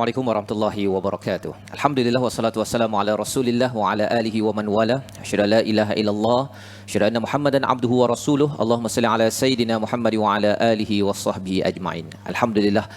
Assalamualaikum warahmatullahi wabarakatuh. Alhamdulillah wassalatu wassalamu ala Rasulillah wa ala alihi wa man wala. Asyhadu an la ilaha illallah, asyhadu anna Muhammadan abduhu wa rasuluh. Allahumma salli ala sayidina Muhammad wa ala alihi wa sahbihi ajma'in. Alhamdulillah.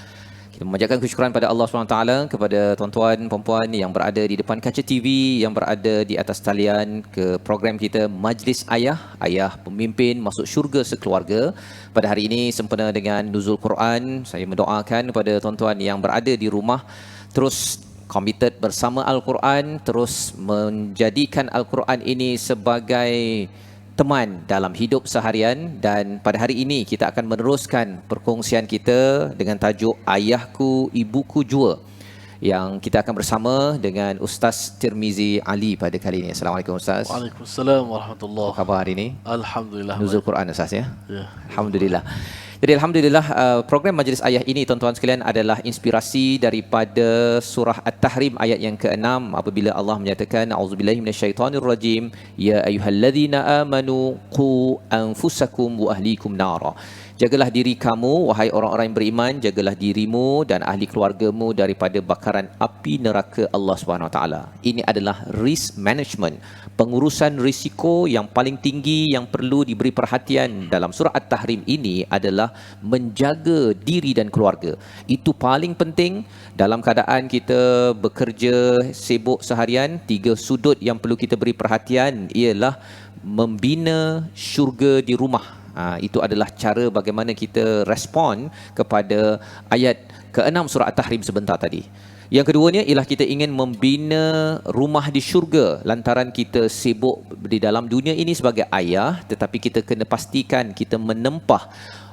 Kita memanjatkan kesyukuran pada Allah SWT, kepada tuan-tuan, puan-puan yang berada di depan kaca TV, yang berada di atas talian ke program kita Majlis Ayah, Ayah Pemimpin Masuk Syurga Sekeluarga. Pada hari ini sempena dengan nuzul Quran, saya mendoakan kepada tuan-tuan yang berada di rumah terus committed bersama Al-Quran, terus menjadikan Al-Quran ini sebagai teman dalam hidup seharian. Dan pada hari ini kita akan meneruskan perkongsian kita dengan tajuk Ayahku Ibuku Jua, yang kita akan bersama dengan Ustaz Tirmizi Ali pada kali ini. Assalamualaikum Ustaz. Waalaikumsalam warahmatullahi. Apa khabar hari ini? Alhamdulillah. Nuzul Quran Ustaz ya? Ya. Alhamdulillah. Jadi Alhamdulillah, program Majlis Ayah ini tuan-tuan sekalian adalah inspirasi daripada surah At-Tahrim ayat yang ke-6, apabila Allah menyatakan a'udzubillahi minasyaitonirrajim, ya ayyuhalladzina amanu qu anfusakum wa ahlikum nara. Jagalah diri kamu wahai orang-orang yang beriman, jagalah dirimu dan ahli keluargamu daripada bakaran api neraka Allah Subhanahu Wa Taala. Ini adalah risk management, pengurusan risiko yang paling tinggi yang perlu diberi perhatian dalam surah At-Tahrim ini adalah menjaga diri dan keluarga. Itu paling penting dalam keadaan kita bekerja sibuk seharian. 3 sudut yang perlu kita beri perhatian ialah membina syurga di rumah. Itu adalah cara bagaimana kita respon kepada ayat ke-6 surah At-Tahrim sebentar tadi. Yang keduanya ialah kita ingin membina rumah di syurga lantaran kita sibuk di dalam dunia ini sebagai ayah, tetapi kita kena pastikan kita menempah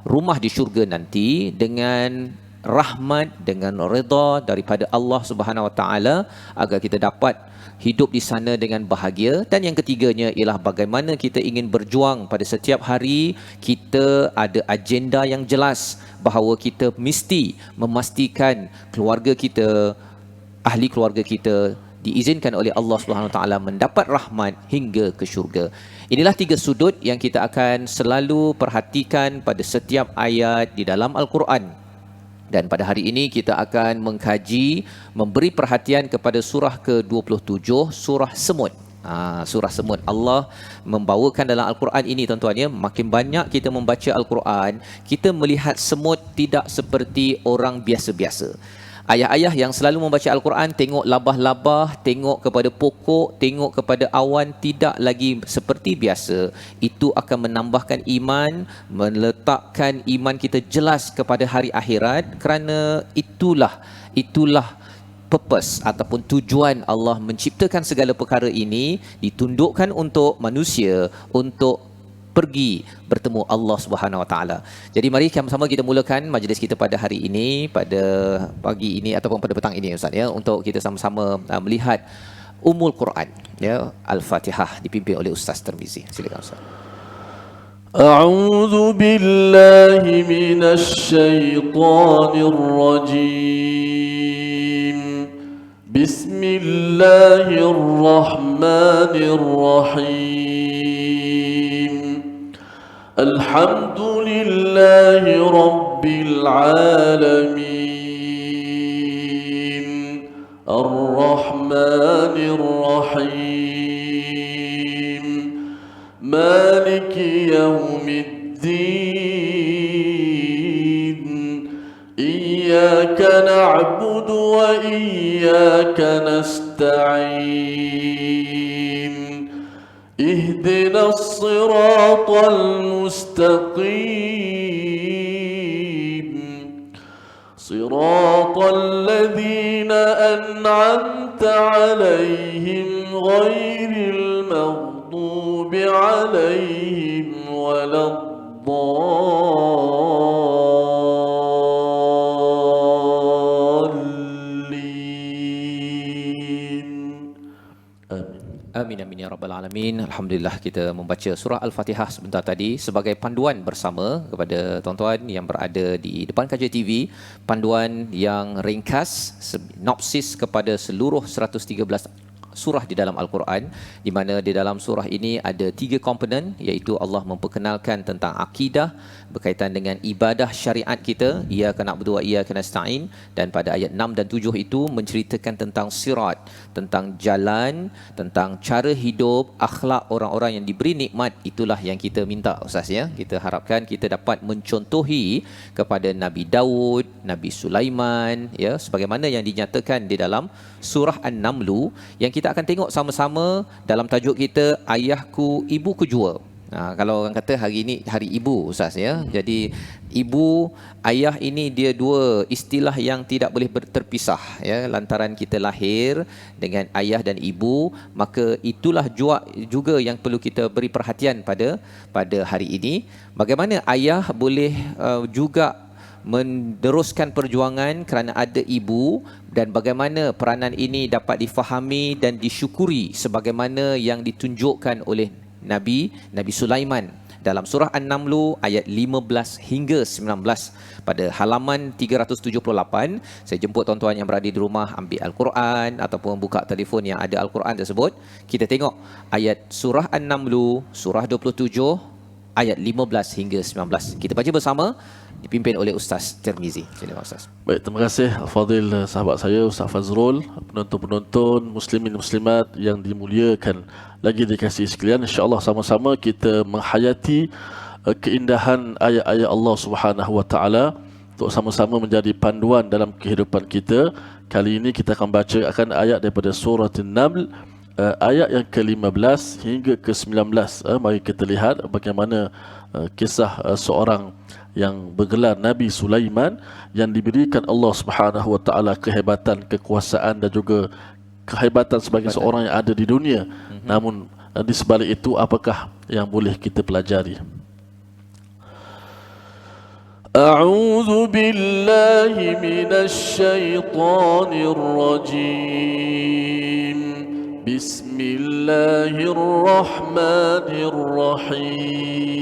rumah di syurga nanti dengan rahmat, dengan redha daripada Allah Subhanahu Wa Taala, agar kita dapat hidup di sana dengan bahagia. Dan yang ketiganya ialah bagaimana kita ingin berjuang pada setiap hari. Kita ada agenda yang jelas bahawa kita mesti memastikan keluarga kita, ahli keluarga kita diizinkan oleh Allah Subhanahu Wa Taala mendapat rahmat hingga ke syurga. Inilah 3 sudut yang kita akan selalu perhatikan pada setiap ayat di dalam Al-Quran. Dan pada hari ini kita akan mengkaji, memberi perhatian kepada surah ke-27, surah Semut. Surah Semut. Allah membawakan dalam Al-Quran ini tuan-tuan ya, makin banyak kita membaca Al-Quran, kita melihat semut tidak seperti orang biasa-biasa. Ayah-ayah yang selalu membaca Al-Quran tengok labah-labah, tengok kepada pokok, tengok kepada awan, tidak lagi seperti biasa. Itu akan menambahkan iman, meletakkan iman kita jelas kepada hari akhirat, kerana itulah purpose ataupun tujuan Allah menciptakan segala perkara ini, ditundukkan untuk manusia untuk pergi bertemu Allah Subhanahu Wa Taala. Jadi mari sama-sama kita mulakan majlis kita pada hari ini, pada pagi ini ataupun pada petang ini Ustaz ya, untuk kita sama-sama melihat Ummul Quran ya, Al-Fatihah, dipimpin oleh Ustaz Tirmizi. Silakan Ustaz. A'udzu billahi minasy syaithanir rajim. Bismillahirrahmanirrahim. Alhamdulillahi Rabbil Alamin, Ar-Rahmanir Rahim, Maliki Yawmiddin, Iyyaka na'budu wa iyyaka nasta'in, اهدنا الصراط المستقيم صراط الذين أنعمت عليهم غير المغضوب عليهم ولا Amin amin ya rabbal alamin. Alhamdulillah kita membaca surah Al-Fatihah sebentar tadi sebagai panduan bersama kepada tuan-tuan yang berada di depan kaca TV, panduan yang ringkas, sinopsis kepada seluruh 113 surah di dalam Al-Quran, di mana di dalam surah ini ada 3 komponen, iaitu Allah memperkenalkan tentang akidah berkaitan dengan ibadah syariat kita, iyyaka na'budu wa iyyaka nasta'in, dan pada ayat 6 dan 7 itu menceritakan tentang sirat, tentang jalan, tentang cara hidup, akhlak orang-orang yang diberi nikmat. Itulah yang kita minta, Ustaz, ya. Kita harapkan kita dapat mencontohi kepada Nabi Daud, Nabi Sulaiman, ya, sebagaimana yang dinyatakan di dalam surah An-Naml, yang kita akan tengok sama-sama dalam tajuk kita, ayahku ibuku jua. Kalau orang kata hari ini hari ibu, Ustaz, ya. Jadi ibu, ayah ini dia dua istilah yang tidak boleh terpisah, ya. Lantaran kita lahir dengan ayah dan ibu, maka itulah juga yang perlu kita beri perhatian pada hari ini. Bagaimana ayah boleh juga meneruskan perjuangan kerana ada ibu, dan bagaimana peranan ini dapat difahami dan disyukuri sebagaimana yang ditunjukkan oleh Nabi Sulaiman dalam surah An-Naml ayat 15 hingga 19 pada halaman 378. Saya jemput tuan-tuan yang berada di rumah ambil Al-Quran ataupun buka telefon yang ada Al-Quran tersebut. Kita tengok ayat surah An-Naml surah 27 ayat 15 hingga 19. Kita baca bersama, dipimpin oleh Ustaz Tirmizi. Silakan Ustaz. Baik, terima kasih Al-Fadhil sahabat saya Ustaz Fazrul, penonton-penonton muslimin muslimat yang dimuliakan lagi dikasihi sekalian. InsyaAllah sama-sama kita menghayati keindahan ayat-ayat Allah Subhanahu Wa Taala untuk sama-sama menjadi panduan dalam kehidupan kita. Kali ini kita akan baca ayat daripada surah An-Naml, ayat yang ke-15 hingga ke-19. Mari kita lihat bagaimana kisah seorang yang bergelar Nabi Sulaiman, yang diberikan Allah Subhanahu Wa Taala kehebatan, kekuasaan dan juga kehebatan sebagai seorang yang ada di dunia. Namun di sebalik itu, apakah yang boleh kita pelajari? A'udzu billahi minasy syaithanir rajim. Bismillahirrahmanirrahim.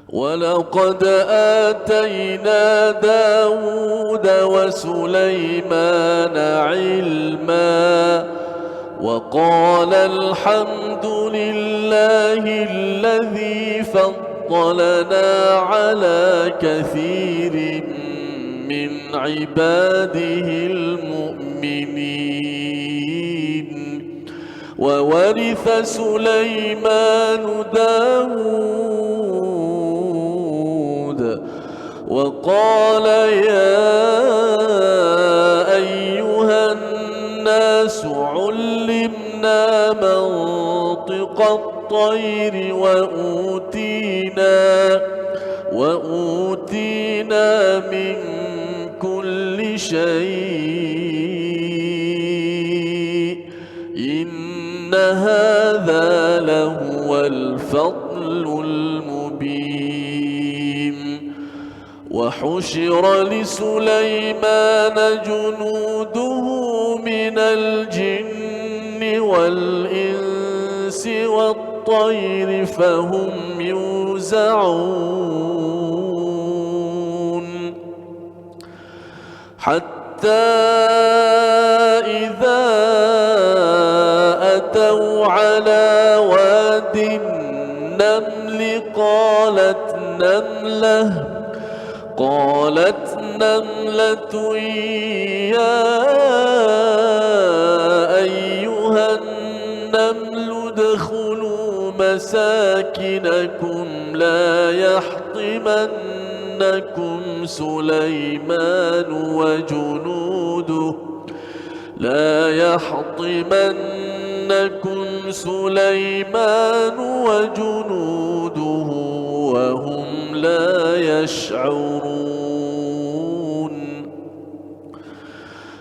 وَلَقَدْ آتَيْنَا دَاوُودَ وَسُلَيْمَانَ عِلْمًا وَقَالَ الْحَمْدُ لِلَّهِ الَّذِي فَضَّلَنَا عَلَى كَثِيرٍ مِّنْ عِبَادِهِ الْمُؤْمِنِينَ وَوَرِثَ سُلَيْمَانُ دَاوُودَ وقال يا أيها الناس علمنا منطق الطير وأوتينا من كل شيء إن هذا لهو الفضل المبين وحشر لسليمان جنوده من الجن والإنس والطير فهم يوزعون حتى إذا أتوا على واد النمل قالت نملة يا أيها النمل ادخلوا مساكنكم لا يحطمنكم سليمان وجنوده وهم لا يشعرون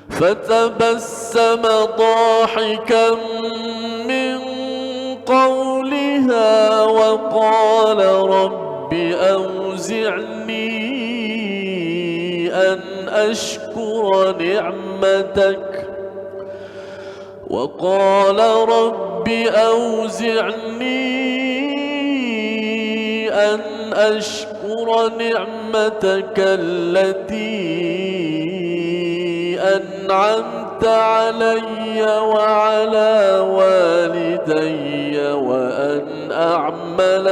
فتبسم ضاحكا من قولها وقال رب أوزعني أن أشكر نعمتك التي أنعمت علي وعلى والدي وأن أعمل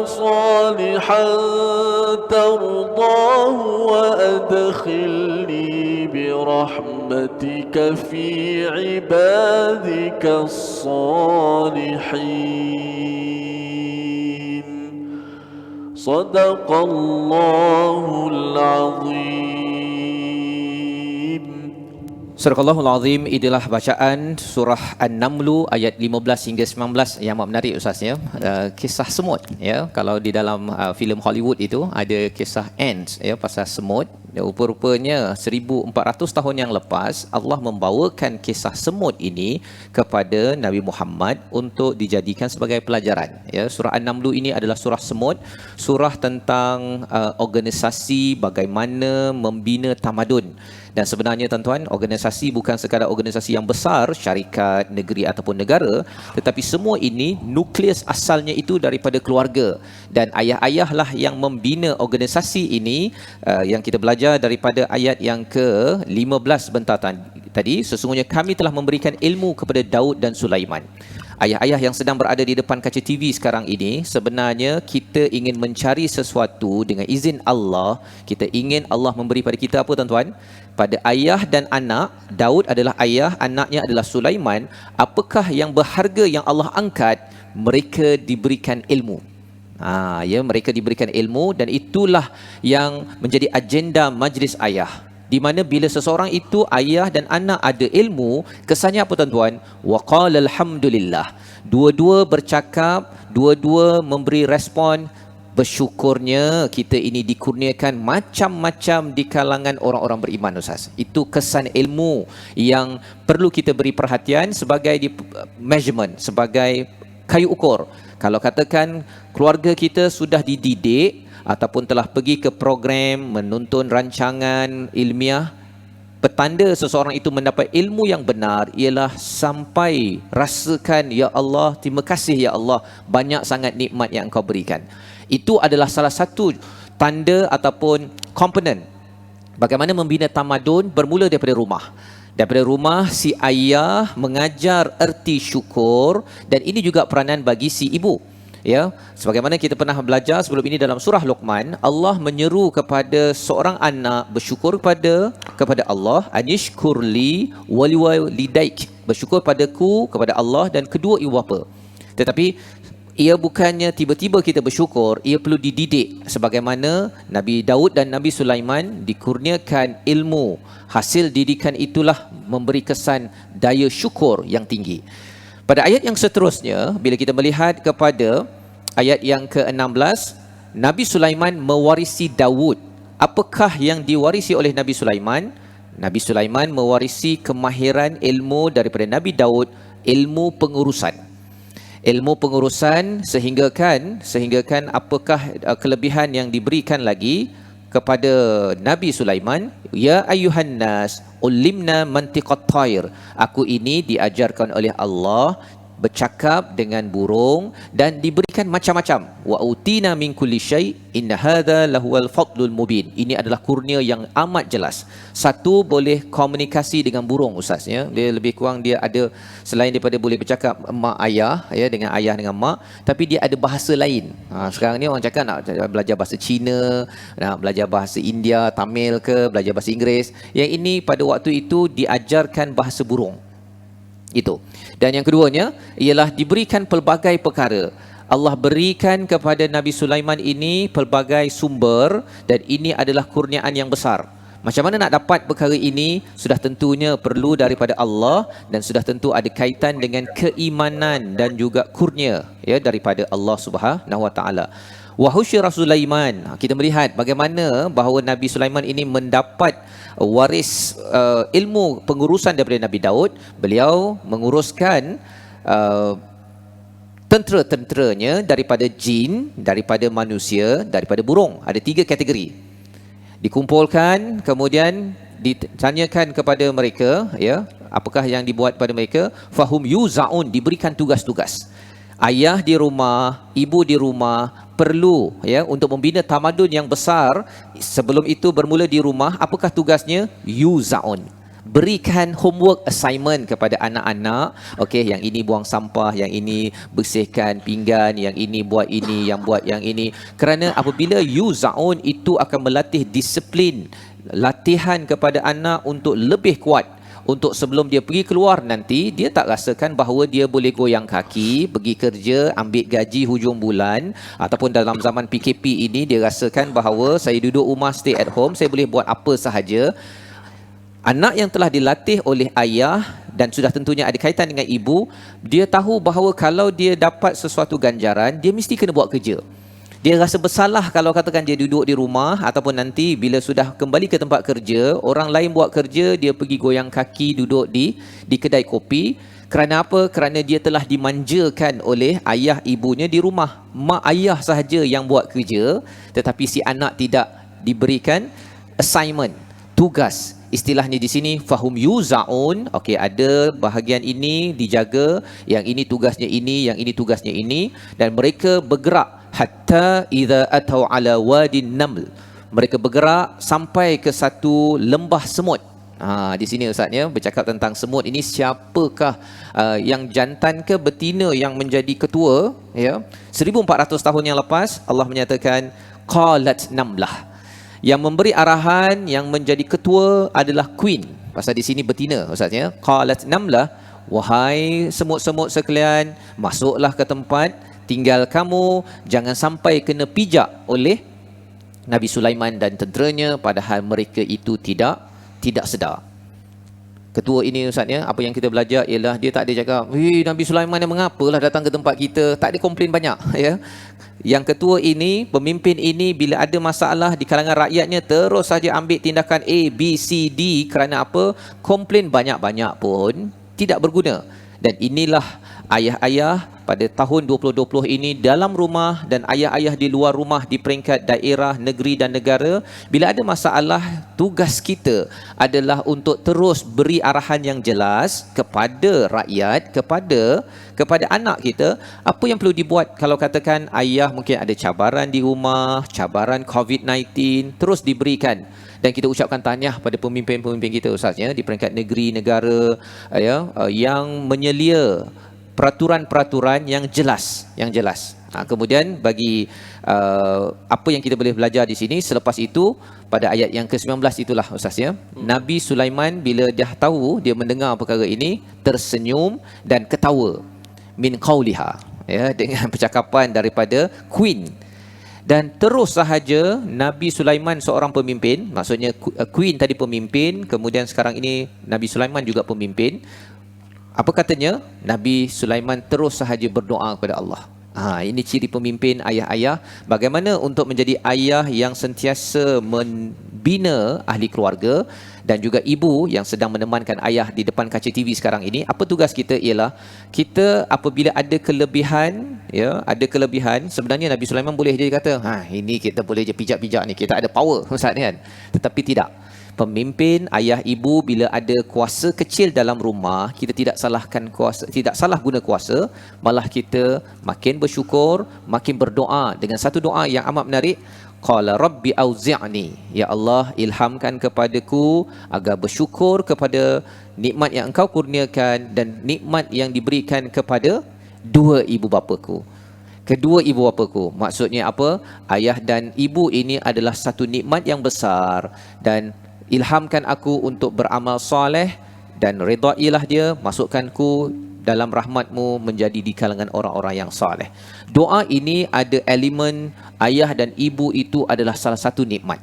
صالحا ترضاه وأدخلني برحمتك في عبادك الصالحين. صدق الله العظيم. Surah Allahul Azim, inilah bacaan surah An-Namlu ayat 15 hingga 19 yang amat menarik Ustaz ya. Kisah semut ya. Kalau di dalam filem Hollywood itu ada kisah ants ya, pasal semut. Rupa-rupanya 1400 tahun yang lepas Allah membawakan kisah semut ini kepada Nabi Muhammad untuk dijadikan sebagai pelajaran ya. Surah An-Namlu ini adalah surah semut, surah tentang organisasi bagaimana membina tamadun. Dan sebenarnya tuan-tuan, organisasi bukan sekadar organisasi yang besar, syarikat, negeri ataupun negara, tetapi semua ini nukleus asalnya itu daripada keluarga. Dan ayah-ayahlah yang membina organisasi ini, yang kita belajar daripada ayat yang ke-15 bentar tadi, sesungguhnya kami telah memberikan ilmu kepada Daud dan Sulaiman. Ayah-ayah yang sedang berada di depan kaca TV sekarang ini, sebenarnya kita ingin mencari sesuatu dengan izin Allah. Kita ingin Allah memberi pada kita apa tuan-tuan? Pada ayah dan anak, Daud adalah ayah, anaknya adalah Sulaiman. Apakah yang berharga yang Allah angkat? Mereka diberikan ilmu. Mereka diberikan ilmu, dan itulah yang menjadi agenda majlis ayah. Di mana bila seseorang itu ayah dan anak ada ilmu, kesannya apa tuan-tuan? Wa qala alhamdulillah. Dua-dua bercakap, dua-dua memberi respon. Bersyukurnya kita ini dikurniakan macam-macam di kalangan orang-orang beriman Ustaz. Itu kesan ilmu yang perlu kita beri perhatian sebagai measurement, sebagai kayu ukur. Kalau katakan keluarga kita sudah dididik ataupun telah pergi ke program menuntun rancangan ilmiah, petanda seseorang itu mendapat ilmu yang benar ialah sampai rasakan, ya Allah, terima kasih ya Allah, banyak sangat nikmat yang Engkau berikan. Itu adalah salah satu tanda ataupun komponen bagaimana membina tamadun, bermula daripada rumah. Daripada rumah si ayah mengajar erti syukur, dan ini juga peranan bagi si ibu. Ya, sebagaimana kita pernah belajar sebelum ini dalam surah Luqman, Allah menyeru kepada seorang anak bersyukur kepada Allah, anishkurli waliwalidaik, bersyukur padaku, kepada Allah dan kedua ibu bapa. Tetapi ia bukannya tiba-tiba kita bersyukur, ia perlu dididik. Sebagaimana Nabi Daud dan Nabi Sulaiman dikurniakan ilmu, hasil didikan itulah memberi kesan daya syukur yang tinggi. Pada ayat yang seterusnya, bila kita melihat kepada ayat yang ke-16, Nabi Sulaiman mewarisi Daud. Apakah yang diwarisi oleh Nabi Sulaiman? Nabi Sulaiman mewarisi kemahiran ilmu daripada Nabi Daud, ilmu pengurusan. Ilmu pengurusan sehinggakan apakah kelebihan yang diberikan lagi kepada Nabi Sulaiman? Ya ayyuhan nas ulimna mantiqat thair. Aku ini diajarkan oleh Allah bercakap dengan burung dan diberikan macam-macam. Wa utina min kulli syai inna hadza lahuwal fadlul mubin. Ini adalah kurnia yang amat jelas. Satu, boleh komunikasi dengan burung Ustaz ya. Dia lebih kurang dia ada, selain daripada boleh bercakap mak ayah ya, dengan ayah dengan mak, tapi dia ada bahasa lain. Sekarang ni orang cakap nak belajar bahasa Cina, nak belajar bahasa India, Tamil ke, belajar bahasa Inggeris. Yang ini pada waktu itu diajarkan bahasa burung. Itu. Dan yang keduanya ialah diberikan pelbagai perkara. Allah berikan kepada Nabi Sulaiman ini pelbagai sumber, dan ini adalah kurniaan yang besar. Macam mana nak dapat perkara ini? Sudah tentunya perlu daripada Allah, dan sudah tentu ada kaitan dengan keimanan dan juga kurnia ya daripada Allah Subhanahu Wa Taala. Wa husyira Sulaiman. Kita melihat bagaimana bahawa Nabi Sulaiman ini mendapat waris ilmu pengurusan daripada Nabi Daud. Beliau menguruskan tentera-tenteranya daripada jin, daripada manusia, daripada burung. Ada 3 kategori. Dikumpulkan, kemudian ditanyakan kepada mereka ya, apakah yang dibuat pada mereka, fahum yuzaun, diberikan tugas-tugas. Ayah di rumah, ibu di rumah perlu untuk membina tamadun yang besar. Sebelum itu bermula di rumah. Apakah tugasnya? Yuzaun. Berikan homework assignment kepada anak-anak. Okey, yang ini buang sampah, yang ini bersihkan pinggan, yang ini buat ini, yang buat yang ini. Kerana apabila yuzaun, itu akan melatih disiplin, latihan kepada anak untuk lebih kuat. Untuk sebelum dia pergi keluar nanti, dia tak rasakan bahawa dia boleh goyang kaki, pergi kerja, ambil gaji hujung bulan. Ataupun dalam zaman PKP ini, dia rasakan bahawa saya duduk rumah, stay at home, saya boleh buat apa sahaja. Anak yang telah dilatih oleh ayah dan sudah tentunya ada kaitan dengan ibu, dia tahu bahawa kalau dia dapat sesuatu ganjaran, dia mesti kena buat kerja. Dia rasa bersalah kalau katakan dia duduk di rumah, ataupun nanti bila sudah kembali ke tempat kerja, orang lain buat kerja, dia pergi goyang kaki duduk di kedai kopi. Kerana apa? Kerana dia telah dimanjakan oleh ayah ibunya di rumah. Mak ayah sahaja yang buat kerja, tetapi si anak tidak diberikan assignment, tugas. Istilahnya di sini fahum yuzaun. Okey, ada bahagian ini dijaga, yang ini tugasnya ini, yang ini tugasnya ini, dan mereka bergerak hatta idza atau ala wadin naml. Mereka bergerak sampai ke satu lembah semut. Di sini ustaznya bercakap tentang semut ini, siapakah yang jantan ke betina yang menjadi ketua 1400 tahun yang lepas. Allah menyatakan qalat namlah. Yang memberi arahan, yang menjadi ketua adalah queen. Pasal di sini betina ustaznya. Qalat namlah, wahai semut-semut sekalian, masuklah ke tempat. Tinggal kamu jangan sampai kena pijak oleh Nabi Sulaiman dan tenteranya, padahal mereka itu tidak sedar. Ketua ini ustaznya, apa yang kita belajar ialah dia tak ada cakap, Nabi Sulaiman yang mengapalah datang ke tempat kita, tak ada komplain banyak Yang ketua ini, pemimpin ini, bila ada masalah di kalangan rakyatnya, terus saja ambil tindakan A, B, C, D. Kerana apa? Komplain banyak-banyak pun tidak berguna. Dan inilah ayah-ayah pada tahun 2020 ini dalam rumah, dan ayah-ayah di luar rumah di peringkat daerah, negeri dan negara. Bila ada masalah, tugas kita adalah untuk terus beri arahan yang jelas kepada rakyat, kepada anak kita, apa yang perlu dibuat. Kalau katakan ayah mungkin ada cabaran di rumah, cabaran COVID-19, terus diberikan. Dan kita ucapkan tahniah pada pemimpin-pemimpin kita ustaznya di peringkat negeri, negara yang menyelia peraturan-peraturan yang jelas. Kemudian bagi apa yang kita boleh belajar di sini, selepas itu pada ayat yang ke-19 itulah ustaznya, Nabi Sulaiman bila dah tahu, dia mendengar perkara ini, tersenyum dan ketawa min qauliha, dengan percakapan daripada queen. Dan terus sahaja Nabi Sulaiman seorang pemimpin, maksudnya queen tadi pemimpin, kemudian sekarang ini Nabi Sulaiman juga pemimpin. Apa katanya? Nabi Sulaiman terus sahaja berdoa kepada Allah. Ini ciri pemimpin, ayah-ayah. Bagaimana untuk menjadi ayah yang sentiasa membina ahli keluarga, dan juga ibu yang sedang menemankan ayah di depan kaca TV sekarang ini. Apa tugas kita ialah, kita apabila ada kelebihan, sebenarnya Nabi Sulaiman boleh je kata, ini kita boleh je pijak-pijak ni, kita ada power ustaz ni kan. Tetapi tidak. Pemimpin, ayah ibu, bila ada kuasa kecil dalam rumah, kita tidak salahkan kuasa, tidak salah guna kuasa, malah kita makin bersyukur, makin berdoa dengan satu doa yang amat menarik. Qala rabbi auzi'ni, ya Allah, ilhamkan kepadaku agar bersyukur kepada nikmat yang engkau kurniakan dan nikmat yang diberikan kepada kedua ibu bapaku. Maksudnya apa? Ayah dan ibu ini adalah satu nikmat yang besar, dan ilhamkan aku untuk beramal soleh, dan redailah dia, masukkanku dalam rahmatmu menjadi di kalangan orang-orang yang soleh. Doa ini ada elemen ayah dan ibu itu adalah salah satu nikmat.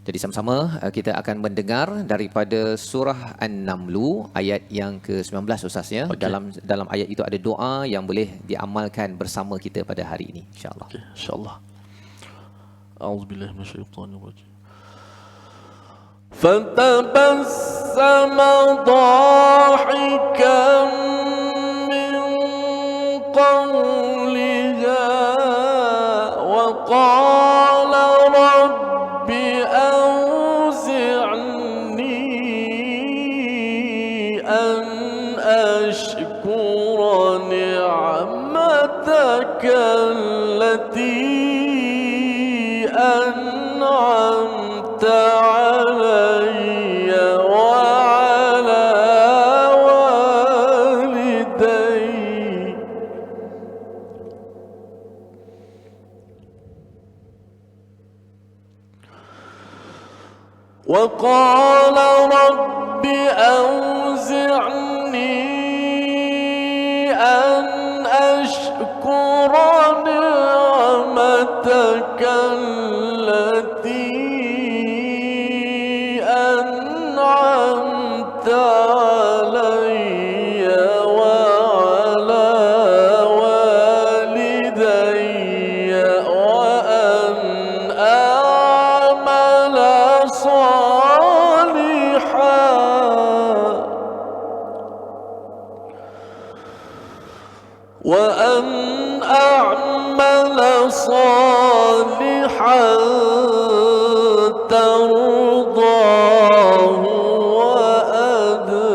Jadi sama-sama kita akan mendengar daripada surah An-Naml ayat yang ke-19 ustaz ya. Okay. Dalam ayat itu ada doa yang boleh diamalkan bersama kita pada hari ini insya-Allah. Okay, insya-Allah. A'udzubillahi minasyaitonir rajim. فتبسم ضاحكا من قولها وقال رب أوزعني أن أشكر نعمتك التي أنعمت علي وعلى والدي وقال رب أوزعني أن أشكر نعمتك التي أنعمت علي وعلى والدي وأن أعمل صالحا ترضاه وأدخلني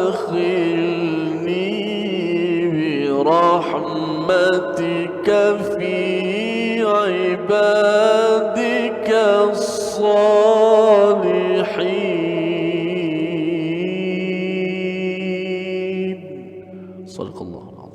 برحمتك في عبادك الصالحين. صدق الله العظيم.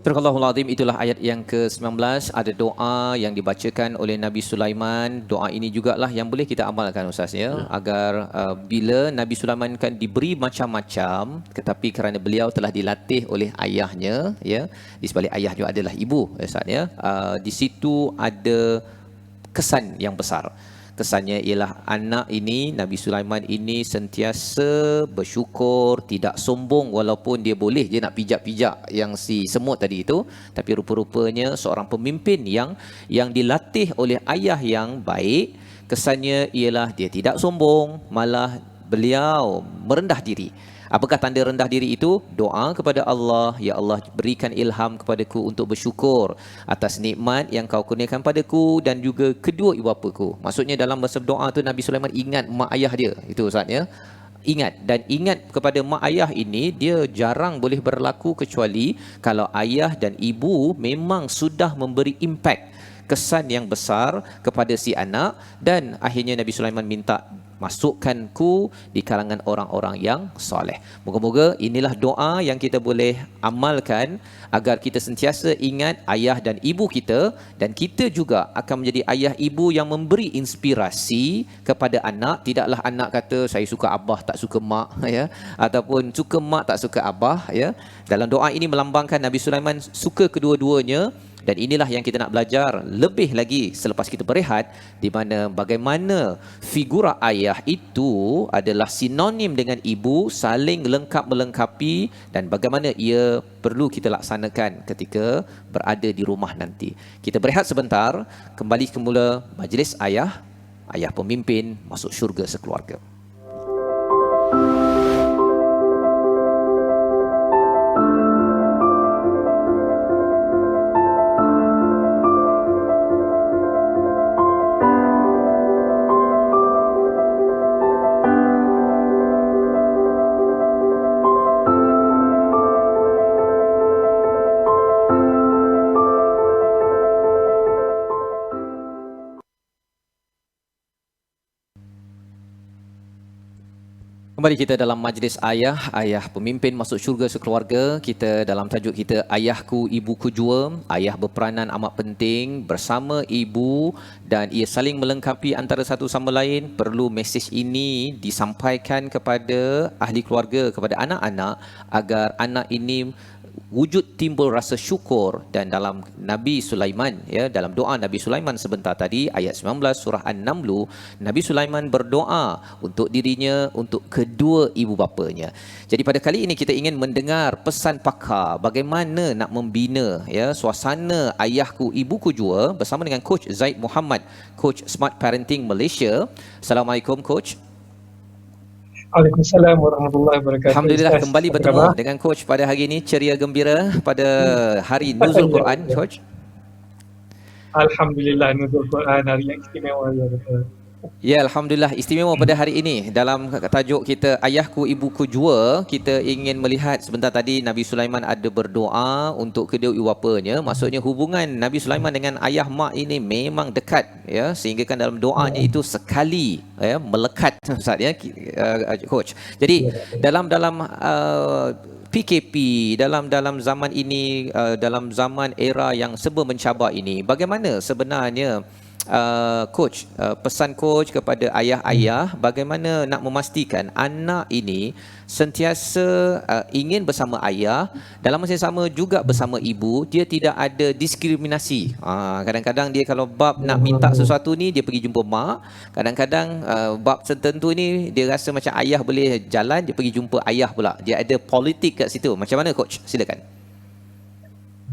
Astagfirullahaladzim, itulah ayat yang ke-19. Ada doa yang dibacakan oleh Nabi Sulaiman. Doa ini jugalah yang boleh kita amalkan, Ustaz, ya. Agar bila Nabi Sulaiman kan diberi macam-macam, tetapi kerana beliau telah dilatih oleh ayahnya, ya, di sebalik ayah juga adalah ibu, Ustaz, ya. Di situ ada kesan yang besar. Kesannya ialah anak ini, Nabi Sulaiman ini sentiasa bersyukur, tidak sombong walaupun dia boleh je nak pijak-pijak yang si semut tadi itu, tapi rupa-rupanya seorang pemimpin yang dilatih oleh ayah yang baik. Kesannya ialah dia tidak sombong, malah beliau merendah diri. Apakah tanda rendah diri itu? Doa kepada Allah, ya Allah, berikan ilham kepadaku untuk bersyukur atas nikmat yang kau kurniakan padaku dan juga kedua ibu bapaku. Maksudnya dalam masa doa tu Nabi Sulaiman ingat mak ayah dia. Itu Ustaz, ya. Ingat kepada mak ayah ini, dia jarang boleh berlaku kecuali kalau ayah dan ibu memang sudah memberi impact, kesan yang besar kepada si anak. Dan akhirnya Nabi Sulaiman minta, masukkanku di kalangan orang-orang yang soleh. Moga-moga inilah doa yang kita boleh amalkan agar kita sentiasa ingat ayah dan ibu kita, dan kita juga akan menjadi ayah ibu yang memberi inspirasi kepada anak. Tidaklah anak kata saya suka abah tak suka mak, ya, ataupun suka mak tak suka abah, ya. Dalam doa ini melambangkan Nabi Sulaiman suka kedua-duanya. Dan inilah yang kita nak belajar lebih lagi selepas kita berehat, di mana bagaimana figura ayah itu adalah sinonim dengan ibu, saling lengkap melengkapi, dan bagaimana ia perlu kita laksanakan ketika berada di rumah nanti. Kita berehat sebentar, kembali semula majlis ayah pemimpin masuk syurga sekeluarga. Kembali kita dalam majlis ayah pemimpin masuk syurga sekeluarga. Kita dalam tajuk kita ayahku ibuku jua. Ayah berperanan amat penting bersama ibu dan ia saling melengkapi antara satu sama lain. Perlu mesej ini disampaikan kepada ahli keluarga, kepada anak-anak, agar anak ini wujud timbul rasa syukur. Dan dalam Nabi Sulaiman, ya, dalam doa Nabi Sulaiman sebentar tadi, ayat 19 surah An-Naml, Nabi Sulaiman berdoa untuk dirinya, untuk kedua ibu bapanya. Jadi pada kali ini kita ingin mendengar pesan pakar bagaimana nak membina, ya, suasana ayahku ibuku jua bersama dengan Coach Zaid Muhammad, Coach Smart Parenting Malaysia. Assalamualaikum Coach. Waalaikumsalam warahmatullahi wabarakatuh. Alhamdulillah kembali bertemu dengan Coach pada hari ini. Ceria gembira pada hari Nuzul Quran, Coach. Alhamdulillah, Nuzul Quran hari yang istimewa, ya betul. Ya, Alhamdulillah istimewa pada hari ini. Dalam tajuk kita Ayahku Ibuku Jua, kita ingin melihat sebentar tadi Nabi Sulaiman ada berdoa untuk kedua ibu bapanya. Maksudnya hubungan Nabi Sulaiman dengan ayah mak ini memang dekat, ya, sehingga kan dalam doanya itu sekali ya melekat Ustaz ya, coach. Jadi dalam PKP dalam zaman ini, dalam zaman era yang serba mencabar ini, bagaimana sebenarnya coach, pesan coach kepada ayah-ayah bagaimana nak memastikan anak ini sentiasa ingin bersama ayah, dalam masa yang sama juga bersama ibu, dia tidak ada diskriminasi. Kadang-kadang dia kalau bab nak minta sesuatu ni dia pergi jumpa mak, kadang-kadang bab tertentu ni dia rasa macam ayah boleh jalan, dia pergi jumpa ayah pula. Dia ada politik kat situ. Macam mana coach? Silakan.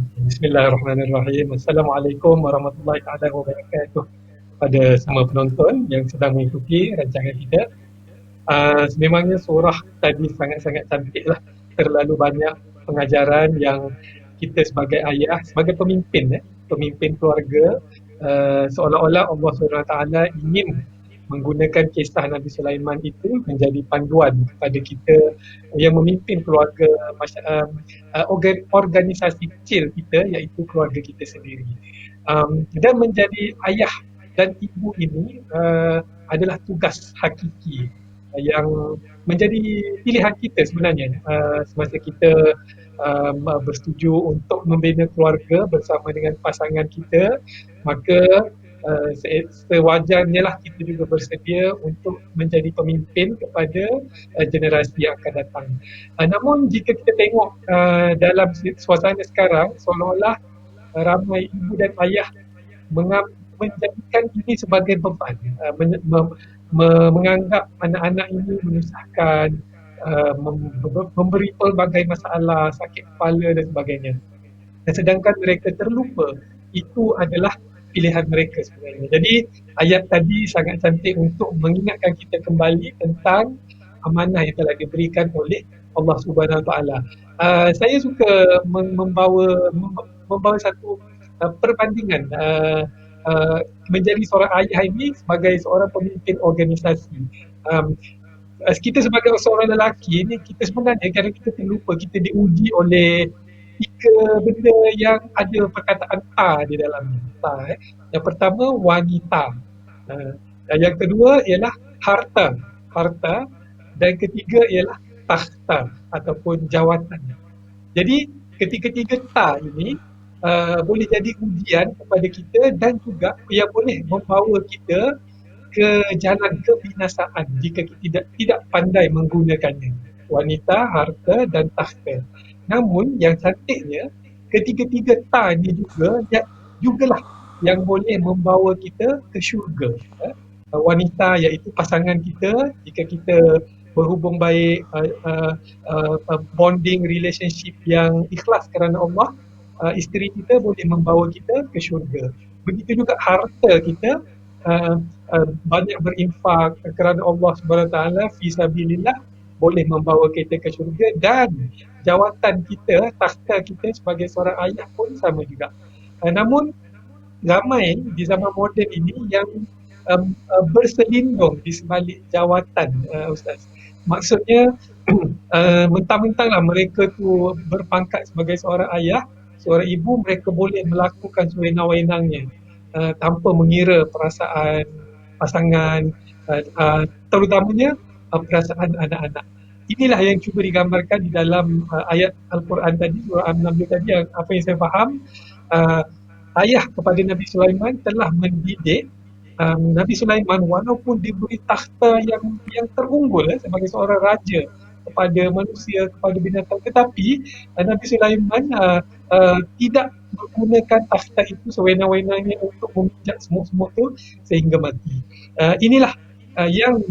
Bismillahirrahmanirrahim. Assalamualaikum warahmatullahi taala wabarakatuh pada semua penonton yang sedang mengikuti rancangan kita. Sememangnya surah tadi sangat-sangat cantik lah. Terlalu banyak pengajaran yang kita sebagai ayah, sebagai pemimpin, pemimpin keluarga, seolah-olah Allah SWT ingin menggunakan kisah Nabi Sulaiman itu menjadi panduan kepada kita yang memimpin keluarga, organisasi kecil kita, iaitu keluarga kita sendiri. Dan menjadi ayah dan ibu ini adalah tugas hakiki yang menjadi pilihan kita sebenarnya semasa kita bersetuju untuk membina keluarga bersama dengan pasangan kita, maka sewajarnya lah kita juga bersedia untuk menjadi pemimpin kepada generasi yang akan datang. Namun jika kita tengok dalam suasana sekarang, seolah-olah ramai ibu dan ayah menjadikan ini sebagai beban, menganggap anak-anak ini menyusahkan, memberi pelbagai masalah, sakit kepala dan sebagainya. Dan sedangkan mereka terlupa itu adalah pilihan mereka sebenarnya. Jadi ayat tadi sangat cantik untuk mengingatkan kita kembali tentang amanah yang telah diberikan oleh Allah Subhanahu Wa Taala. Saya suka membawa satu perbandingan menjadi seorang ayah ini sebagai seorang pemimpin organisasi. Kita sebagai seorang lelaki ni, kita sebenarnya kadang kita terlupa, kita diuji oleh tiga benda yang ada perkataan ta di dalamnya. Yang pertama wanita, yang kedua ialah harta, dan ketiga ialah takhta ataupun jawatan. Jadi ketiga-tiga ta ini boleh jadi ujian kepada kita dan juga ia boleh membawa kita ke jalan kebinasaan jika kita tidak pandai menggunakannya. Wanita, harta dan takhta. Namun yang cantiknya, ketiga-tiga ta ni jugalah yang boleh membawa kita ke syurga. Wanita iaitu pasangan kita, jika kita berhubung baik, bonding relationship yang ikhlas kerana Allah, isteri kita boleh membawa kita ke syurga. Begitu juga harta kita, banyak berinfak kerana Allah Subhanahu Wa Taala fi sabilillah boleh membawa kita ke syurga, dan jawatan kita, takhta kita sebagai seorang ayah pun sama juga. Namun ramai di zaman moden ini yang berselindung di sebalik jawatan, Ustaz. Maksudnya mentang-mentanglah mereka tu berpangkat sebagai seorang ayah, seorang ibu, mereka boleh melakukan sewenang-wenangnya tanpa mengira perasaan pasangan, terutamanya perasaan anak-anak. Inilah yang cuba digambarkan di dalam ayat Al-Quran tadi, surah An-Naml tadi, yang apa yang saya faham, ayah kepada Nabi Sulaiman telah mendidik Nabi Sulaiman walaupun diberi takhta yang terunggul sebagai seorang raja kepada manusia, kepada binatang, tetapi Nabi Sulaiman tidak menggunakan takhta itu sewenang-wenangnya untuk memijak semut-semut itu sehingga mati. Inilah yang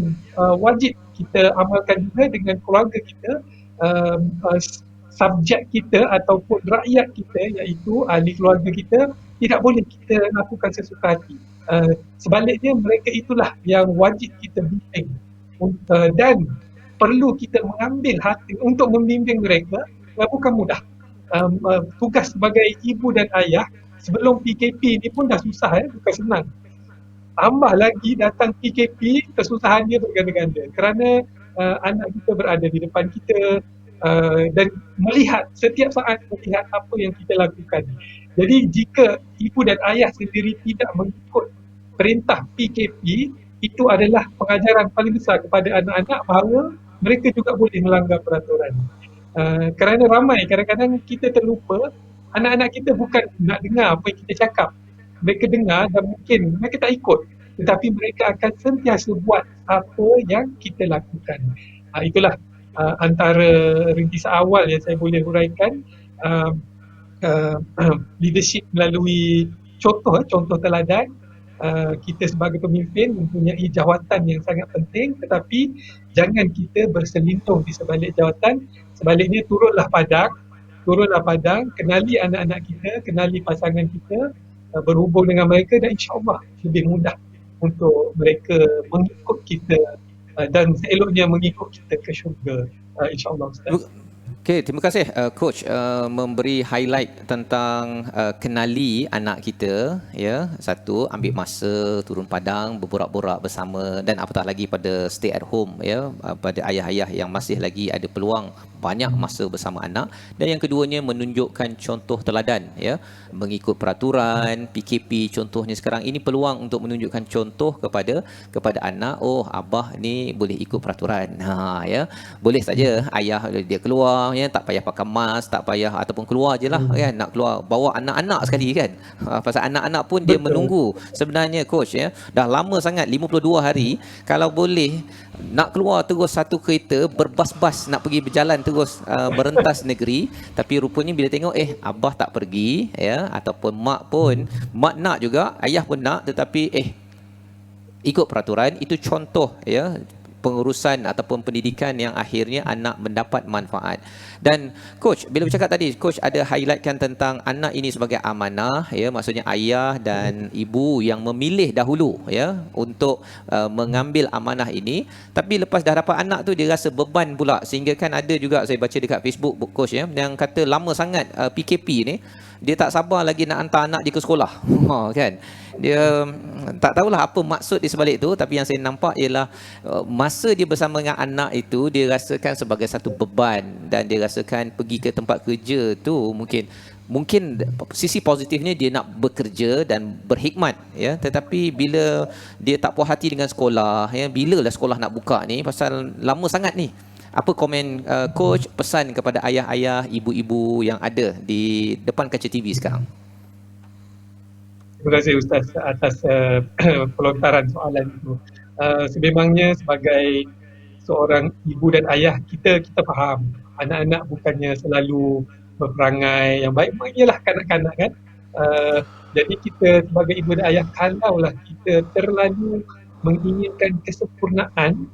wajib kita amalkan juga dengan keluarga kita, subjek kita ataupun rakyat kita, iaitu ahli keluarga kita, tidak boleh kita lakukan sesuka hati. Sebaliknya mereka itulah yang wajib kita bimbing, dan perlu kita mengambil hati untuk membimbing mereka. Bukan mudah. Tugas sebagai ibu dan ayah sebelum PKP ni pun dah susah, bukan senang. tambah lagi datang PKP, kesusahannya berganda-ganda kerana anak kita berada di depan kita dan melihat setiap saat melihat apa yang kita lakukan. Jadi jika ibu dan ayah sendiri tidak mengikut perintah PKP, itu adalah pengajaran paling besar kepada anak-anak bahawa mereka juga boleh melanggar peraturan. Kerana ramai kadang-kadang kita terlupa, anak-anak kita bukan nak dengar apa yang kita cakap. Mereka dengar dan mungkin mereka tak ikut, tetapi mereka akan sentiasa buat apa yang kita lakukan. Itulah antara rintisan awal yang saya boleh huraikan, uh, leadership melalui contoh teladan. Kita sebagai pemimpin mempunyai jawatan yang sangat penting, tetapi jangan kita berselindung di sebalik jawatan. Sebaliknya turunlah padang, kenali anak-anak kita, kenali pasangan kita, berhubung dengan mereka, dan insya-Allah lebih mudah untuk mereka mengikut kita dan seeloknya mengikut kita ke syurga, insya-Allah, Ustaz. Okey, terima kasih coach memberi highlight tentang kenali anak kita, ya. Satu, ambil masa turun padang berborak-borak bersama, dan apatah lagi pada stay at home, ya, pada ayah-ayah yang masih lagi ada peluang banyak masa bersama anak. Dan yang keduanya menunjukkan contoh teladan, ya, mengikut peraturan PKP contohnya sekarang ini peluang untuk menunjukkan contoh kepada anak. Oh, abah ni boleh ikut peraturan. Ya, boleh saja ayah dia keluar, ya, tak payah pakai mask, tak payah, ataupun keluar je lah, kan, nak keluar bawa anak-anak sekali, kan. Pasal anak-anak pun dia menunggu sebenarnya coach, ya, dah lama sangat 52 hari. Kalau boleh nak keluar terus satu kereta berbas-bas nak pergi berjalan terus merentas negeri, tapi rupanya bila tengok abah tak pergi, ya, ataupun mak nak juga, ayah pun nak, tetapi ikut peraturan, itu contoh, ya, pengurusan ataupun pendidikan yang akhirnya anak mendapat manfaat. Dan coach, bila bercakap tadi, coach ada highlightkan tentang anak ini sebagai amanah, ya, maksudnya ayah dan ibu yang memilih dahulu, ya, untuk mengambil amanah ini. Tapi lepas dah dapat anak tu, dia rasa beban pula, sehingga kan ada juga saya baca dekat Facebook coach, ya, yang kata lama sangat PKP ni, dia tak sabar lagi nak hantar anak dia ke sekolah. Kan, dia tak tahulah apa maksud di sebalik itu, tapi yang saya nampak ialah masa dia bersama dengan anak itu, dia rasakan sebagai satu beban, dan dia rasakan pergi ke tempat kerja tu mungkin sisi positifnya dia nak bekerja dan berkhidmat, ya, tetapi bila dia tak puas hati dengan sekolah, ya, bilalah sekolah nak buka ni, pasal lama sangat ni. Apa komen coach, pesan kepada ayah-ayah, ibu-ibu yang ada di depan kaca TV sekarang? Terima kasih Ustaz atas pelontaran soalan itu. Sememangnya sebagai seorang ibu dan ayah, kita faham anak-anak bukannya selalu berperangai yang baik, ialah kanak-kanak, kan. Jadi kita sebagai ibu dan ayah, kalaulah kita terlalu menginginkan kesempurnaan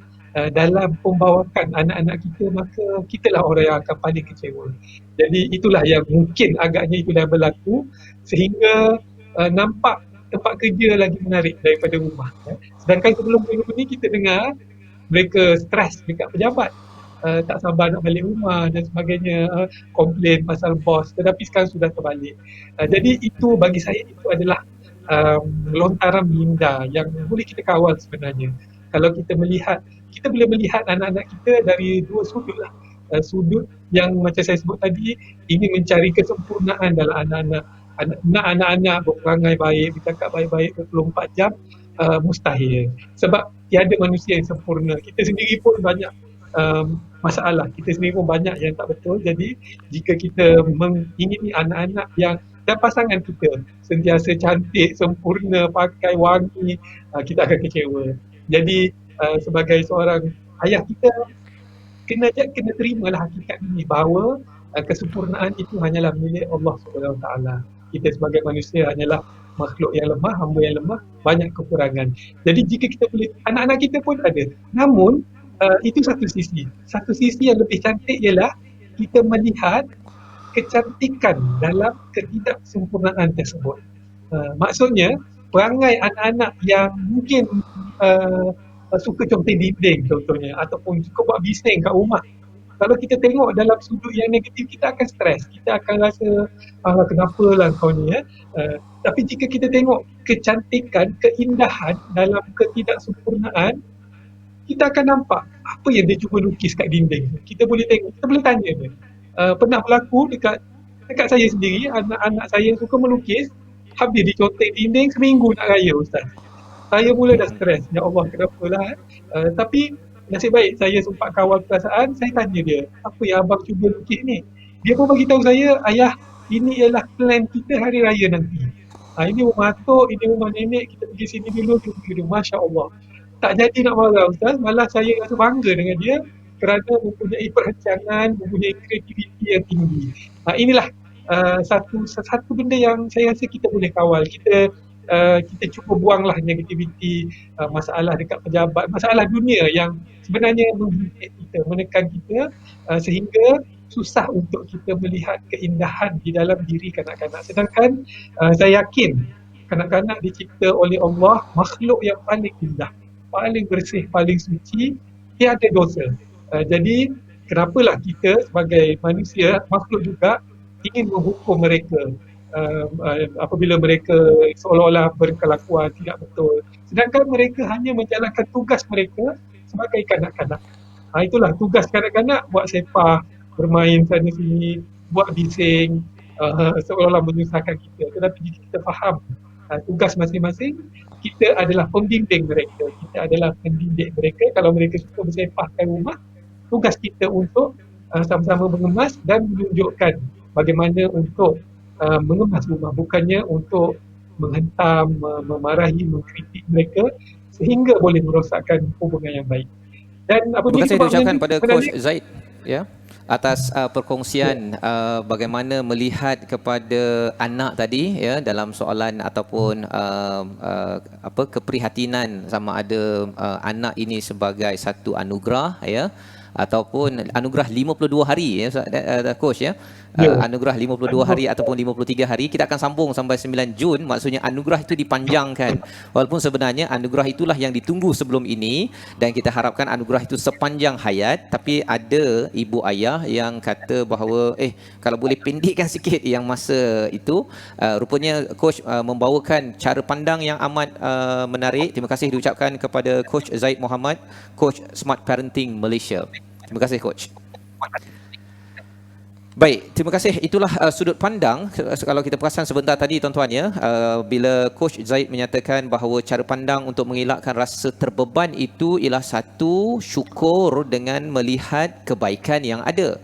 dalam pembawakan anak-anak kita, maka kitalah orang yang akan paling kecewa. Jadi itulah yang mungkin agaknya itu dah berlaku, sehingga nampak tempat kerja lagi menarik daripada rumah. Sedangkan sebelum ni kita dengar mereka stres dekat pejabat, tak sabar nak balik rumah dan sebagainya, komplain pasal bos, tetapi sekarang sudah terbalik. Jadi itu bagi saya itu adalah lontaran minda yang boleh kita kawal sebenarnya. Kalau kita boleh melihat anak-anak kita dari dua sudut lah. Sudut yang macam saya sebut tadi, ingin mencari kesempurnaan dalam anak-anak berperangai baik, bercakap baik-baik 24 jam, mustahil. Sebab tiada manusia yang sempurna. Kita sendiri pun banyak masalah, kita sendiri pun banyak yang tak betul. Jadi jika kita mengingini anak-anak yang dan pasangan kita sentiasa cantik, sempurna, pakai wangi, kita akan kecewa. Jadi sebagai seorang ayah, kita kena terimalah hakikat ini, bahawa kesempurnaan itu hanyalah milik Allah SWT. Kita sebagai manusia hanyalah makhluk yang lemah, hamba yang lemah, banyak kekurangan. Jadi jika kita boleh, anak-anak kita pun ada. Namun itu satu sisi. Satu sisi yang lebih cantik ialah kita melihat kecantikan dalam ketidaksempurnaan tersebut. Maksudnya perangai anak-anak yang mungkin suka contoh dinding contohnya, ataupun suka buat bising kat rumah, Kalau kita tengok dalam sudut yang negatif, kita akan stres, kita akan rasa kenapalah kau ni ya. Tapi jika kita tengok kecantikan, keindahan dalam ketidaksempurnaan, kita akan nampak apa yang dia cuba lukis kat dinding. Kita boleh tengok, kita boleh tanya dia. Pernah berlaku dekat saya sendiri, anak-anak saya suka melukis, habis dicontek dinding seminggu nak raya Ustaz. Saya mula dah stres, ya Allah kenapalah. Tapi nasib baik saya sempat kawal perasaan, saya tanya dia, apa yang abang cuba lukis ni? Dia pun bagi tahu saya, ayah, ini ialah plan kita hari raya nanti. Ini rumah atuk, ini rumah nenek, kita pergi sini dulu, Masya Allah. Tak jadi nak marah Ustaz, malah saya rasa bangga dengan dia kerana mempunyai perancangan, mempunyai kreativiti yang tinggi. Inilah satu benda yang saya rasa kita boleh kawal. Kita cuba buanglah negativiti, masalah dekat pejabat, masalah dunia yang sebenarnya menggigit kita, menekan kita, sehingga susah untuk kita melihat keindahan di dalam diri kanak-kanak. Sedangkan saya yakin kanak-kanak dicipta oleh Allah makhluk yang paling indah, paling bersih, paling suci, dia ada dosa. Jadi kenapalah kita sebagai manusia, makhluk juga, ingin menghukum mereka apabila mereka seolah-olah berkelakuan tidak betul. Sedangkan mereka hanya menjalankan tugas mereka sebagai kanak-kanak. Itulah tugas kanak-kanak, buat sepah, bermain sana sini, buat bising, seolah-olah menyusahkan kita. Tetapi jika kita faham tugas masing-masing, kita adalah pembimbing mereka, kita adalah pendidik mereka. Kalau mereka suka bersepahkan rumah, tugas kita untuk sama-sama mengemas dan menunjukkan bagaimana untuk mengemas rumah, bukannya untuk menghentam, memarahi, mengkritik mereka sehingga boleh merosakkan hubungan yang baik. Dan terima kasih diucapkan pada Coach Zaid ya, atas perkongsian bagaimana melihat kepada anak tadi ya, dalam soalan ataupun keprihatinan sama ada anak ini sebagai satu anugerah ya, ataupun anugerah 52 hari ya Coach ya. Anugerah 52 hari ataupun 53 hari. Kita akan sambung sampai 9 Jun. Maksudnya anugerah itu dipanjangkan. Walaupun sebenarnya anugerah itulah yang ditunggu sebelum ini, dan kita harapkan anugerah itu sepanjang hayat. Tapi ada ibu ayah yang kata bahawa kalau boleh pendekkan sikit yang masa itu. Rupanya Coach membawakan cara pandang yang amat menarik. Terima kasih diucapkan kepada Coach Zaid Muhammad, Coach Smart Parenting Malaysia. Terima kasih Coach. Baik, terima kasih. Itulah sudut pandang. Kalau kita perasan sebentar tadi tuan-tuan ya, bila Coach Zaid menyatakan bahawa cara pandang untuk mengelakkan rasa terbeban itu ialah satu, syukur dengan melihat kebaikan yang ada.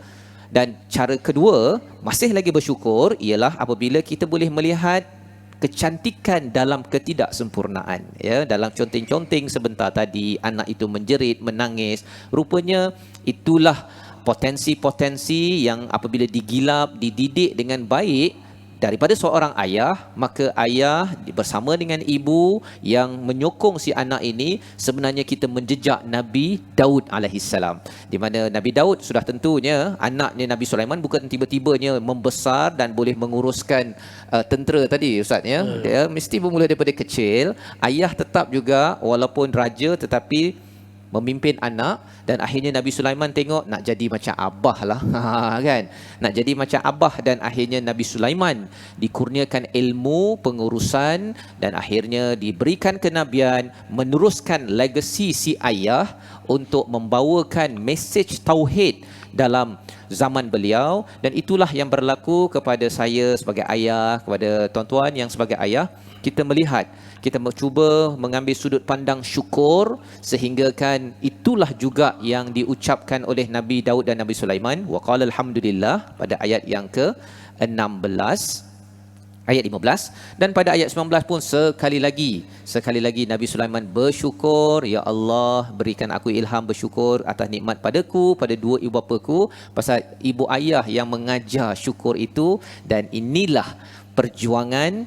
Dan cara kedua, masih lagi bersyukur, ialah apabila kita boleh melihat kecantikan dalam ketidaksempurnaan ya. Dalam conteng-conteng sebentar tadi, anak itu menjerit, menangis, rupanya itulah potensi-potensi yang apabila digilap, dididik dengan baik daripada seorang ayah, maka ayah bersama dengan ibu yang menyokong si anak ini, sebenarnya kita menjejak Nabi Daud alaihissalam, di mana Nabi Daud sudah tentunya anaknya Nabi Sulaiman bukan tiba-tibanya membesar dan boleh menguruskan tentera tadi Ustaz ya. Dia mesti bermula daripada kecil. Ayah tetap juga walaupun raja tetapi memimpin anak, dan akhirnya Nabi Sulaiman tengok nak jadi macam abah lah kan, nak jadi macam abah, dan akhirnya Nabi Sulaiman dikurniakan ilmu pengurusan dan akhirnya diberikan kenabian, meneruskan legasi si ayah untuk membawakan mesej tauhid dalam zaman beliau. Dan itulah yang berlaku kepada saya sebagai ayah, kepada tuan-tuan yang sebagai ayah. Kita melihat, kita mencuba mengambil sudut pandang syukur, sehingga kan itulah juga yang diucapkan oleh Nabi Daud dan Nabi Sulaiman. Wa qala alhamdulillah pada ayat yang ke-16, ayat 15, dan pada ayat 19 pun sekali lagi Nabi Sulaiman bersyukur, ya Allah berikan aku ilham bersyukur atas nikmat padaku, pada dua ibu bapaku, pasal ibu ayah yang mengajar syukur itu. Dan inilah perjuangan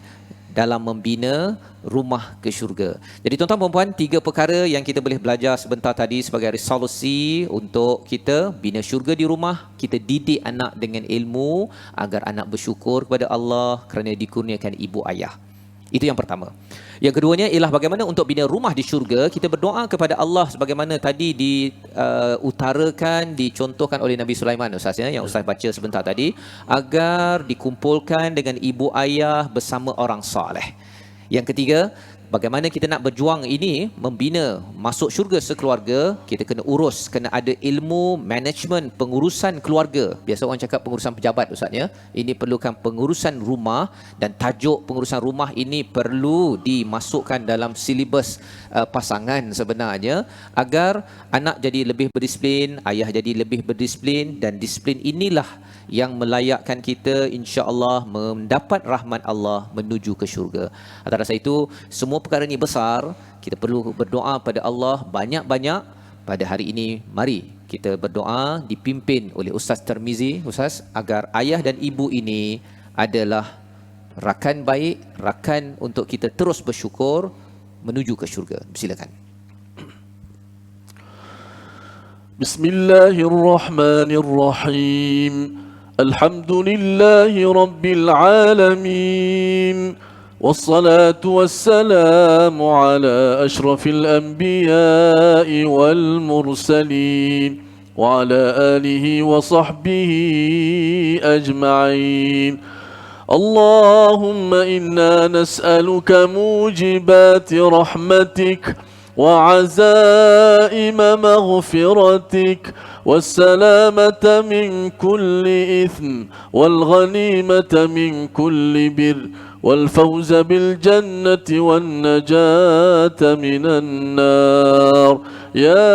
dalam membina rumah ke syurga. Jadi tuan-tuan dan puan, 3 perkara yang kita boleh belajar sebentar tadi sebagai resolusi untuk kita bina syurga di rumah. Kita didik anak dengan ilmu agar anak bersyukur kepada Allah kerana dikurniakan ibu ayah. Itu yang pertama. Yang keduanya ialah bagaimana untuk bina rumah di syurga. Kita berdoa kepada Allah sebagaimana tadi diutarakan, dicontohkan oleh Nabi Sulaiman Ustaz ya, yang Ustaz baca sebentar tadi, agar dikumpulkan dengan ibu ayah bersama orang soleh. Yang ketiga, bagaimana kita nak berjuang ini, membina masuk syurga sekeluarga, kita kena urus, kena ada ilmu management pengurusan keluarga. Biasa orang cakap pengurusan pejabat Ustaz ya. Ini perlukan pengurusan rumah, dan tajuk pengurusan rumah ini perlu dimasukkan dalam silibus pasangan sebenarnya, agar anak jadi lebih berdisiplin, ayah jadi lebih berdisiplin, dan disiplin inilah yang melayakkan kita insya-Allah mendapat rahmat Allah menuju ke syurga. Atas dasar itu, semua perkara ini besar, kita perlu berdoa pada Allah banyak-banyak. Pada hari ini, mari kita berdoa dipimpin oleh Ustaz Tirmizi, Ustaz, agar ayah dan ibu ini adalah rakan baik, rakan untuk kita terus bersyukur menuju ke syurga. Silakan. Bismillahirrahmanirrahim. Alhamdulillahi Rabbil Alamin. والصلاة والسلام على أشرف الأنبياء والمرسلين وعلى آله وصحبه أجمعين. اللهم إنا نسألك موجبات رحمتك وعزائم مغفرتك والسلامة من كل إثم والغنيمة من كل بر والفوز بالجنة والنجاة من النار يا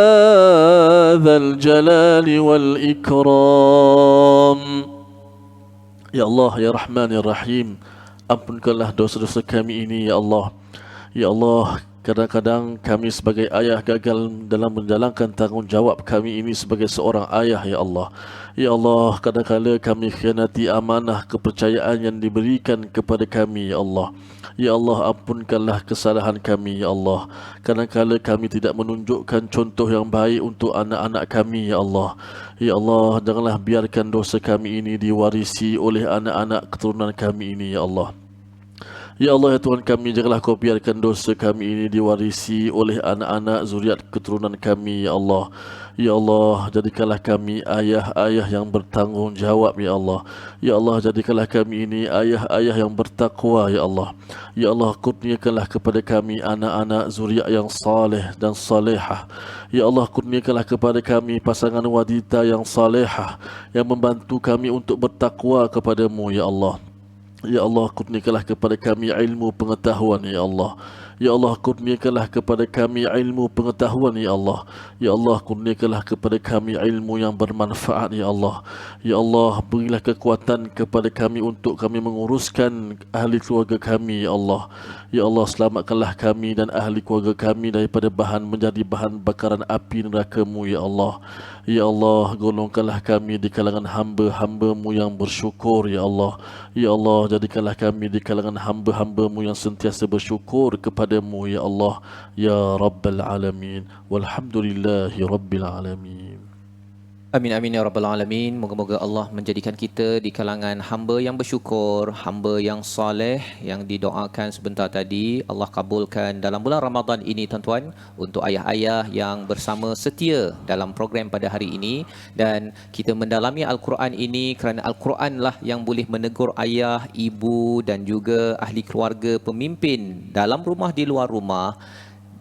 ذا الجلال والإكرام. Ya Allah, Ya Rahman, Ya Rahim, ampunkanlah dosa-dosa kami ini, Ya Allah. Ya Allah, kadang-kadang kami sebagai ayah gagal dalam menjalankan tanggungjawab kami ini sebagai seorang ayah, Ya Allah. Ya Allah, kadang-kadang kami khianati amanah kepercayaan yang diberikan kepada kami, Ya Allah. Ya Allah, ampunkanlah kesalahan kami, Ya Allah. Kadang-kadang kami tidak menunjukkan contoh yang baik untuk anak-anak kami, Ya Allah. Ya Allah, janganlah biarkan dosa kami ini diwarisi oleh anak-anak keturunan kami ini, Ya Allah. Ya Allah, ya Tuhan kami, janganlah kau biarkan dosa kami ini diwarisi oleh anak-anak zuriat keturunan kami, Ya Allah. Ya Allah, jadikanlah kami ayah-ayah yang bertanggungjawab, Ya Allah. Ya Allah, jadikanlah kami ini ayah-ayah yang bertakwa, Ya Allah. Ya Allah, kurniakanlah kepada kami anak-anak zuriat yang saleh dan salehah. Ya Allah, kurniakanlah kepada kami pasangan wanita yang salehah, yang membantu kami untuk bertakwa kepadamu, Ya Allah. Ya Allah, kurniakanlah kepada kami ilmu pengetahuan, Ya Allah. Ya Allah, kurniakanlah kepada kami ilmu pengetahuan, Ya Allah. Ya Allah, kurniakanlah kepada kami ilmu yang bermanfaat, Ya Allah. Ya Allah, berilah kekuatan kepada kami untuk kami menguruskan ahli keluarga kami, Ya Allah. Ya Allah, selamatkanlah kami dan ahli keluarga kami daripada menjadi bahan bakaran api neraka-Mu, Ya Allah. Ya Allah, golongkanlah kami di kalangan hamba-hamba-Mu yang bersyukur, Ya Allah. Ya Allah, jadikanlah kami di kalangan hamba-hamba-Mu yang sentiasa bersyukur kepadamu, Ya Allah, Ya Rabbal Alamin. Walhamdulillahi Rabbil Alamin. Amin amin ya rabbal alamin. Moga-moga Allah menjadikan kita di kalangan hamba yang bersyukur, hamba yang soleh yang didoakan sebentar tadi. Allah kabulkan dalam bulan Ramadan ini tuan-tuan, untuk ayah-ayah yang bersama setia dalam program pada hari ini, dan kita mendalami Al-Quran ini kerana Al-Quran lah yang boleh menegur ayah, ibu dan juga ahli keluarga, pemimpin dalam rumah di luar rumah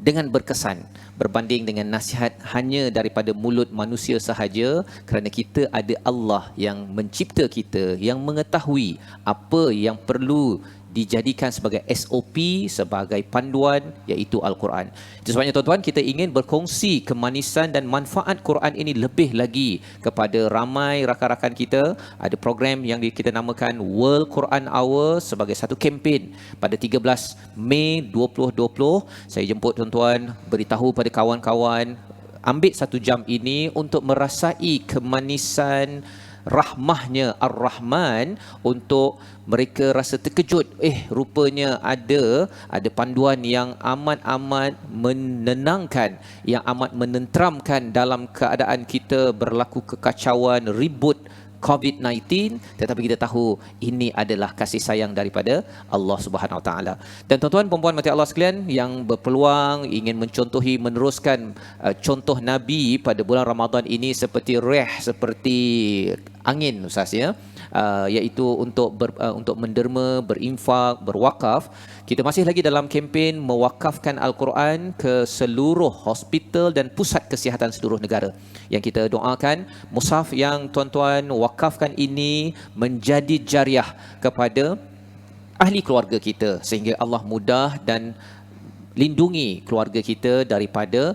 dengan berkesan berbanding dengan nasihat hanya daripada mulut manusia sahaja, kerana kita ada Allah yang mencipta kita, yang mengetahui apa yang perlu dijadikan sebagai SOP, sebagai panduan, iaitu Al-Quran. Itu sebabnya tuan-tuan, kita ingin berkongsi kemanisan dan manfaat Quran ini lebih lagi kepada ramai rakan-rakan kita. Ada program yang kita namakan World Quran Hour sebagai satu kempen pada 13 Mei 2020. Saya jemput tuan-tuan, beritahu pada kawan-kawan, ambil 1 jam ini untuk merasai kemanisan rahmahnya Ar-Rahman, untuk mereka rasa terkejut, rupanya ada panduan yang amat-amat menenangkan, yang amat menenteramkan dalam keadaan kita berlaku kekacauan, ribut COVID-19, tetapi kita tahu ini adalah kasih sayang daripada Allah Subhanahu Wa Taala. Dan tuan-tuan perempuan mati Allah sekalian yang berpeluang ingin mencontohi, meneruskan contoh Nabi pada bulan Ramadan ini seperti seperti angin Ustaz ya, iaitu untuk menderma, berinfak, berwakaf. Kita masih lagi dalam kempen mewakafkan Al-Quran ke seluruh hospital dan pusat kesihatan seluruh negara. Yang kita doakan mushaf yang tuan-tuan wakafkan ini menjadi jariah kepada ahli keluarga kita, sehingga Allah mudah dan lindungi keluarga kita daripada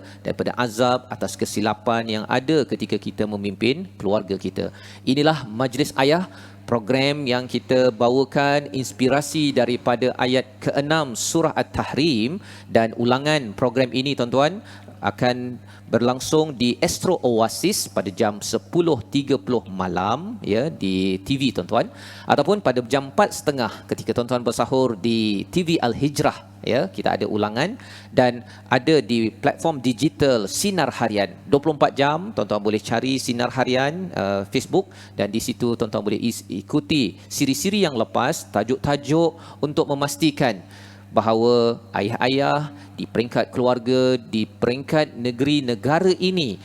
azab atas kesilapan yang ada ketika kita memimpin keluarga kita. Inilah Majlis Ayah, program yang kita bawakan inspirasi daripada ayat ke-6 surah At-Tahrim, dan ulangan program ini tuan-tuan akan berlangsung di Astro Oasis pada jam 10.30 malam ya di TV tuan-tuan, ataupun pada jam 4.30 ketika tuan-tuan bersahur di TV Al-Hijrah ya, kita ada ulangan, dan ada di platform digital Sinar Harian 24 jam. Tuan-tuan boleh cari Sinar Harian Facebook, dan di situ tuan-tuan boleh ikuti siri-siri yang lepas, tajuk-tajuk untuk memastikan bahawa ayah-ayah di peringkat keluarga, di peringkat negeri negara ini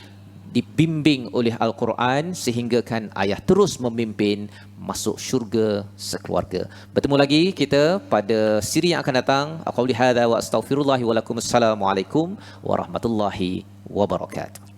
dibimbing oleh Al-Quran sehinggakan ayah terus memimpin masuk syurga sekeluarga. Bertemu lagi kita pada siri yang akan datang. Aku qouli hadza wa astaghfirullahi wa lakum. Assalamualaikum warahmatullahi wabarakatuh.